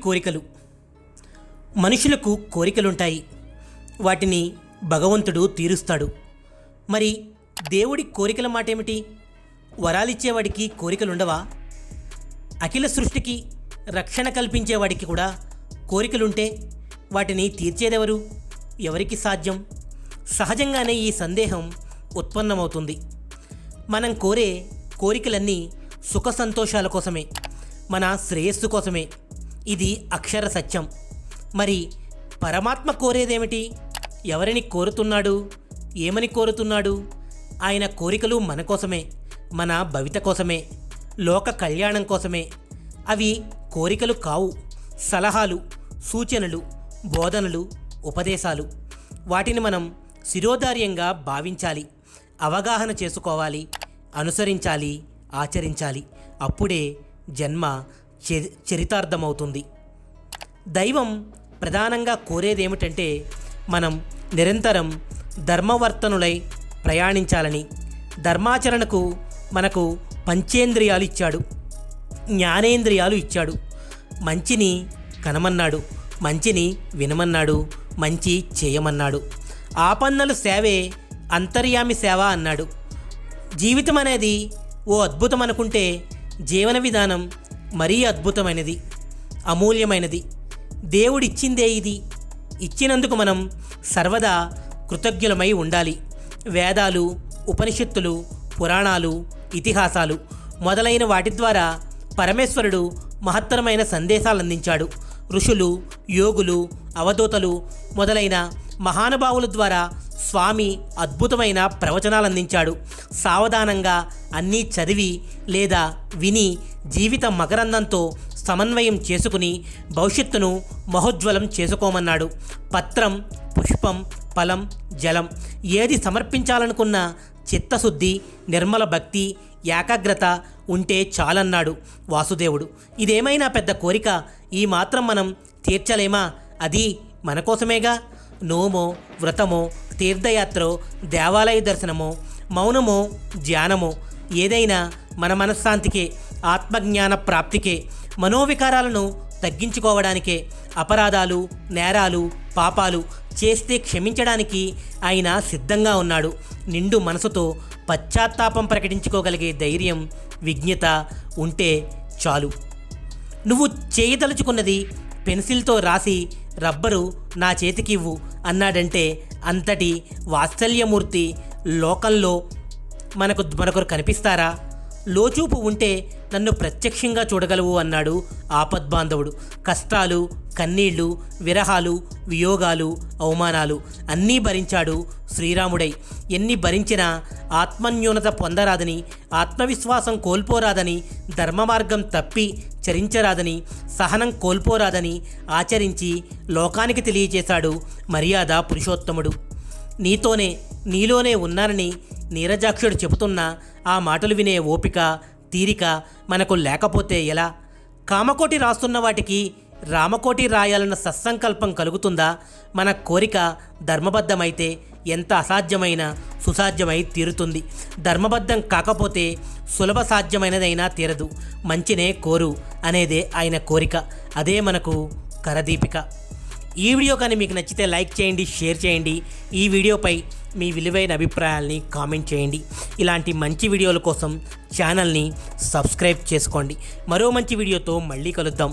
కోరికలు. మనుషులకు కోరికలుంటాయి. వాటిని భగవంతుడు తీరుస్తాడు. మరి దేవుడి కోరికల మాట ఏమిటి? వరాలిచ్చేవాడికి కోరికలుండవా? అఖిల సృష్టికి రక్షణ కల్పించేవాడికి కూడా కోరికలుంటే వాటిని తీర్చేదెవరు? ఎవరికి సాధ్యం? సహజంగానే ఈ సందేహం ఉత్పన్నమవుతుంది. మనం కోరే కోరికలన్నీ సుఖ సంతోషాల కోసమే, మన శ్రేయస్సు కోసమే. ఇది అక్షర సత్యం. మరి పరమాత్మ కోరేదేమిటి? ఎవరిని కోరుతున్నాడు? ఏమని కోరుతున్నాడు? ఆయన కోరికలు మన కోసమే, మన భవిత కోసమే, లోక కళ్యాణం కోసమే. అవి కోరికలు కావు, సలహాలు, సూచనలు, బోధనలు, ఉపదేశాలు. వాటిని మనం శిరోధార్యంగా భావించాలి, అవగాహన చేసుకోవాలి, అనుసరించాలి, ఆచరించాలి. అప్పుడే జన్మ చరితార్థమవుతుంది. దైవం ప్రధానంగా కోరేదేమిటంటే మనం నిరంతరం ధర్మవర్తనులై ప్రయాణించాలని. ధర్మాచరణకు మనకు పంచేంద్రియాలు ఇచ్చాడు, జ్ఞానేంద్రియాలు ఇచ్చాడు. మంచిని కనమన్నాడు, మంచిని వినమన్నాడు, మంచి చేయమన్నాడు. ఆపన్నలు సేవే అంతర్యామి సేవ అన్నాడు. జీవితం అనేది ఓ అద్భుతం అనుకుంటే జీవన విధానం మరీ అద్భుతమైనది, అమూల్యమైనది. దేవుడిచ్చిందే ఇది. ఇచ్చినందుకు మనం సర్వదా కృతజ్ఞులమై ఉండాలి. వేదాలు, ఉపనిషత్తులు, పురాణాలు, ఇతిహాసాలు మొదలైన వాటి ద్వారా పరమేశ్వరుడు మహత్తరమైన సందేశాలు అందించాడు. ఋషులు, యోగులు, అవధూతలు మొదలైన మహానుభావుల ద్వారా స్వామి అద్భుతమైన ప్రవచనాలు అందించాడు. సావధానంగా అన్నీ చదివి లేదా విని జీవిత మకరందంతో సమన్వయం చేసుకుని భవిష్యత్తును మహోజ్వలం చేసుకోమన్నాడు. పత్రం, పుష్పం, ఫలం, జలం ఏది సమర్పించాలనుకున్న చిత్తశుద్ధి, నిర్మల భక్తి, ఏకాగ్రత ఉంటే చాలన్నాడు వాసుదేవుడు. ఇదేమైనా పెద్ద కోరిక? ఈ మాత్రం మనం తీర్చలేమా? అది మన కోసమేగా. నోమో, వ్రతమో, తీర్థయాత్రో, దేవాలయ దర్శనమో, మౌనమో, ధ్యానమో ఏదైనా మన మనశ్శాంతికే, ఆత్మజ్ఞాన ప్రాప్తికే, మనోవికారాలను తగ్గించుకోవడానికే. అపరాధాలు, నేరాలు, పాపాలు చేస్తే క్షమించడానికి ఆయన సిద్ధంగా ఉన్నాడు. నిండు మనసుతో పశ్చాత్తాపం ప్రకటించుకోగలిగే ధైర్యం, విజ్ఞత ఉంటే చాలు. నువ్వు చేయదలుచుకున్నది పెన్సిల్తో రాసి రబ్బరు నా చేతికి ఇవ్వు అన్నాడంటే అంతటి వాత్సల్యమూర్తి లోకంలో మనకొకరు కనిపిస్తారా? లోచూపు ఉంటే నన్ను ప్రత్యక్షంగా చూడగలవు అన్నాడు ఆపద్బాంధవుడు. కష్టాలు, కన్నీళ్లు, విరహాలు, వియోగాలు, అవమానాలు అన్నీ భరించాడు శ్రీరాముడై. ఎన్ని భరించినా ఆత్మన్యూనత పొందరాదని, ఆత్మవిశ్వాసం కోల్పోరాదని, ధర్మ మార్గం తప్పి చరించరాదని, సహనం కోల్పోరాదని ఆచరించి లోకానికి తెలియజేశాడు మర్యాద పురుషోత్తముడు. నీలోనే ఉన్నానని నీరజాక్షుడు చెబుతున్నా ఆ మాటలు వినే ఓపిక, తీరిక మనకు లేకపోతే ఎలా? కామకోటి రాస్తున్న వాటికి రామకోటి రాయాలన్న సత్సంకల్పం కలుగుతుందా? మన కోరిక ధర్మబద్ధమైతే ఎంత అసాధ్యమైన సుసాధ్యమై తీరుతుంది. ధర్మబద్ధం కాకపోతే సులభ సాధ్యమైనదైనా తీరదు. మంచినే కోరు అనేదే ఆయన కోరిక. అదే మనకు కరదీపిక. ఈ వీడియో కానీ మీకు నచ్చితే లైక్ చేయండి, షేర్ చేయండి. ఈ వీడియోపై మీ విలువైన అభిప్రాయాల్ని కామెంట్ చేయండి. ఇలాంటి మంచి వీడియోల కోసం ఛానల్ని సబ్స్క్రైబ్ చేసుకోండి. మరో మంచి వీడియోతో మళ్ళీ కలుద్దాం.